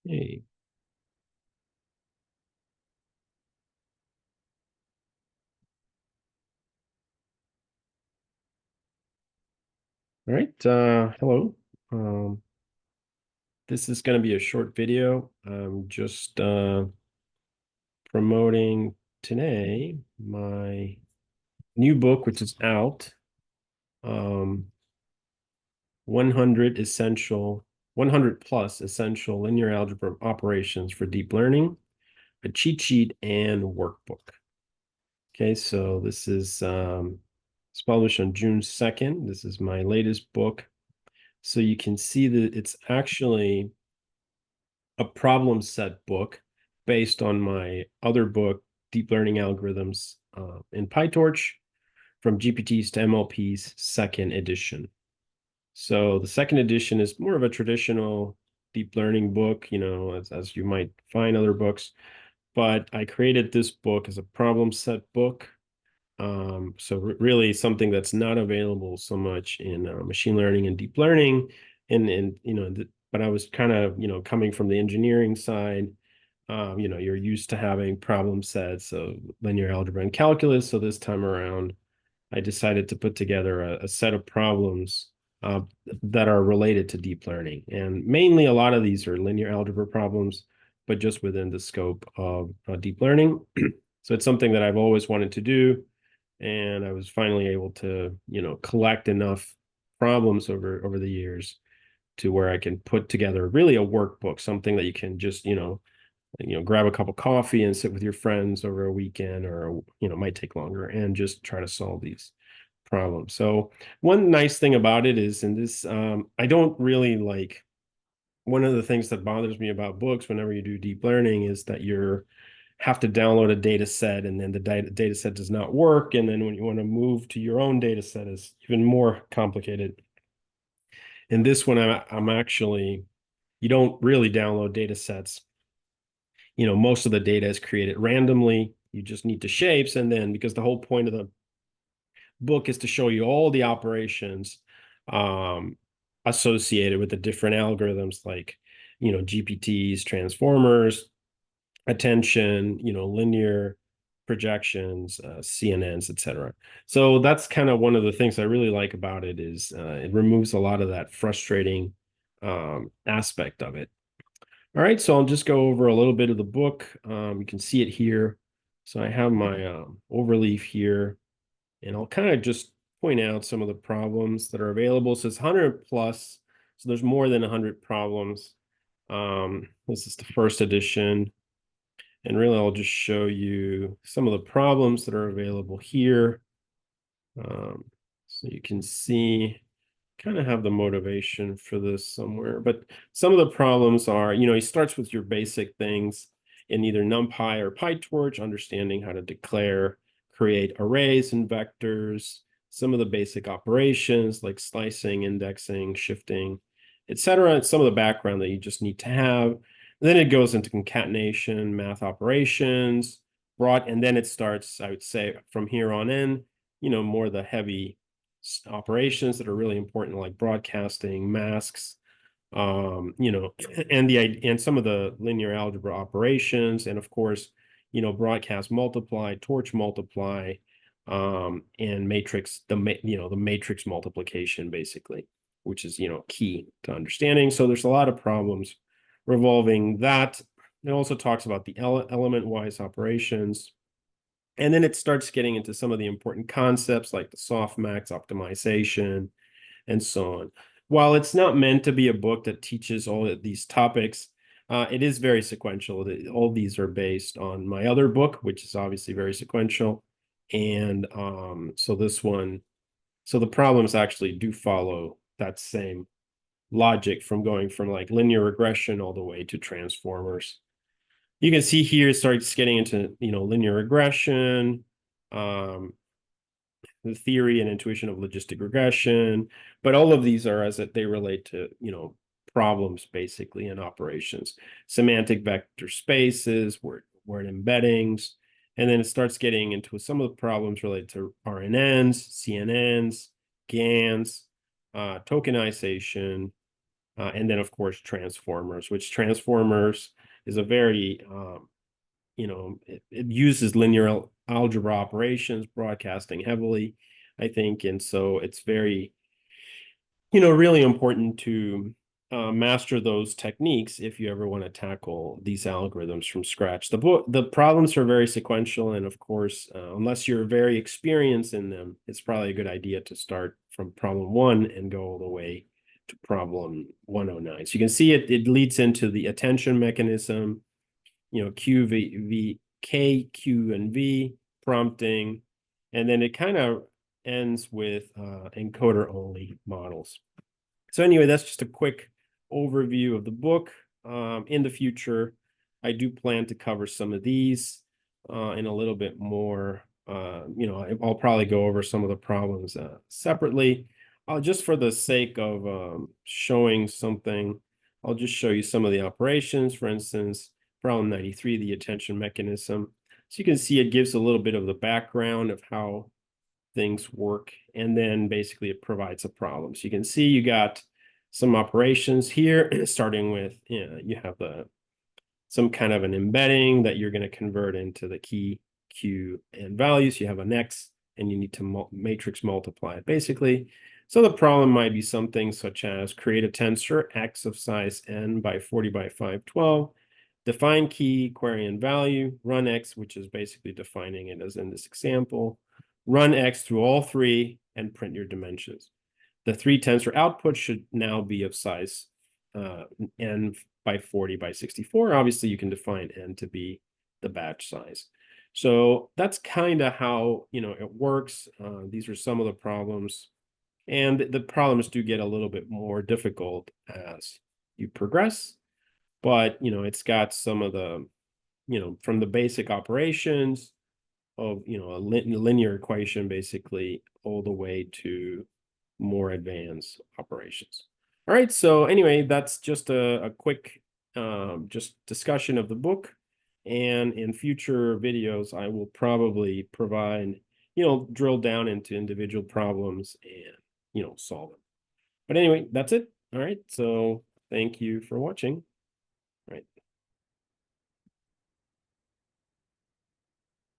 Hey. All right. Hello. Um, this is going to be a short video. I'm just promoting today my new book, which is out. Um, 100 essential, 100 plus essential linear algebra operations for deep learning, a cheat sheet and workbook. Okay, so this is it's published on June 2nd. This is my latest book. So you can see that it's actually a problem set book based on my other book, Deep Learning Algorithms in PyTorch, from GPTs to MLPs, second edition. So the second edition is more of a traditional deep learning book, as you might find other books. But I created this book as a problem set book. So really something that's not available so much in machine learning and deep learning. But I was kind of, coming from the engineering side. You're used to having problem sets of linear algebra and calculus. So this time around, I decided to put together a set of problems uh, that are related to deep learning. And mainly a lot of these are linear algebra problems, but just within the scope of deep learning. So it's something that I've always wanted to do. And I was finally able to, collect enough problems over the years to where I can put together really a workbook, something that you can just, grab a cup of coffee and sit with your friends over a weekend, or it might take longer, and just try to solve these problems. So one nice thing about it is in this, I don't really like, one of the things that bothers me about books whenever you do deep learning is that you have to download a data set, and then the data set does not work, and then when you want to move to your own data set is even more complicated. In this one, I'm actually, you don't really download data sets. Most of the data is created randomly. You just need the shapes. And then because the whole point of the book is to show you all the operations um, associated with the different algorithms like, GPTs, transformers, attention, linear projections, CNNs, etc. So that's kind of one of the things I really like about it is it removes a lot of that frustrating aspect of it. All right, so I'll just go over a little bit of the book. You can see it here. So I have my overleaf here, and I'll kind of just point out some of the problems that are available. So it's 100 plus, so there's more than 100 problems. This is the first edition, and really I'll just show you some of the problems that are available here. So you can see kind of have the motivation for this somewhere, but some of the problems are, he starts with your basic things in either NumPy or PyTorch, understanding how to declare, create arrays and vectors, some of the basic operations like slicing, indexing, shifting, etc. Some of the background that you just need to have. Then it goes into concatenation, math operations, and then it starts, I would say, from here on in, more the heavy operations that are really important, like broadcasting, masks, and some of the linear algebra operations, and of course, broadcast multiply, torch multiply, and matrix, the matrix multiplication, basically, which is, key to understanding. So there's a lot of problems revolving that. It also talks about the element-wise operations. And then it starts getting into some of the important concepts like the softmax optimization and so on. While it's not meant to be a book that teaches all of these topics, it is very sequential. All these are based on my other book, which is obviously very sequential. And so the problems actually do follow that same logic from going from like linear regression all the way to transformers. You can see here it starts getting into, linear regression, um, the theory and intuition of logistic regression, but all of these are as they relate to, problems basically in operations, semantic vector spaces, word embeddings, and then it starts getting into some of the problems related to RNNs, CNNs, GANs, tokenization, And then, of course, transformers, which transformers is a very, it uses linear algebra operations, broadcasting heavily, I think. And so it's very, really important to master those techniques if you ever want to tackle these algorithms from scratch. The problems are very sequential, and of course, unless you're very experienced in them, it's probably a good idea to start from problem 1 and go all the way to problem 109. So you can see it leads into the attention mechanism, Q, V, K, Q, and V, prompting, and then it kind of ends with encoder-only models. So anyway, that's just a quick overview of the book. In the future, I do plan to cover some of these in a little bit more. I'll probably go over some of the problems separately. Just for the sake of showing something, I'll just show you some of the operations. For instance, problem 93, the attention mechanism. So you can see it gives a little bit of the background of how things work, and then basically it provides a problem. So you can see you got some operations here, starting with, you have some kind of an embedding that you're going to convert into the key, Q, and values. You have an X, and you need to matrix multiply it, basically. So the problem might be something such as create a tensor X of size n by 40 by 512, define key, query, and value, run X, which is basically defining it as in this example, run X through all three, and print your dimensions. The 3 tensor output should now be of size n by 40 by 64. Obviously, you can define n to be the batch size. So that's kind of how it works. These are some of the problems, and the problems do get a little bit more difficult as you progress. But it's got some of the from the basic operations of a linear equation, basically, all the way to more advanced operations. All right, so anyway, that's just a quick just discussion of the book. And in future videos, I will probably provide, drill down into individual problems and, solve them. But anyway, that's it. All right, so thank you for watching.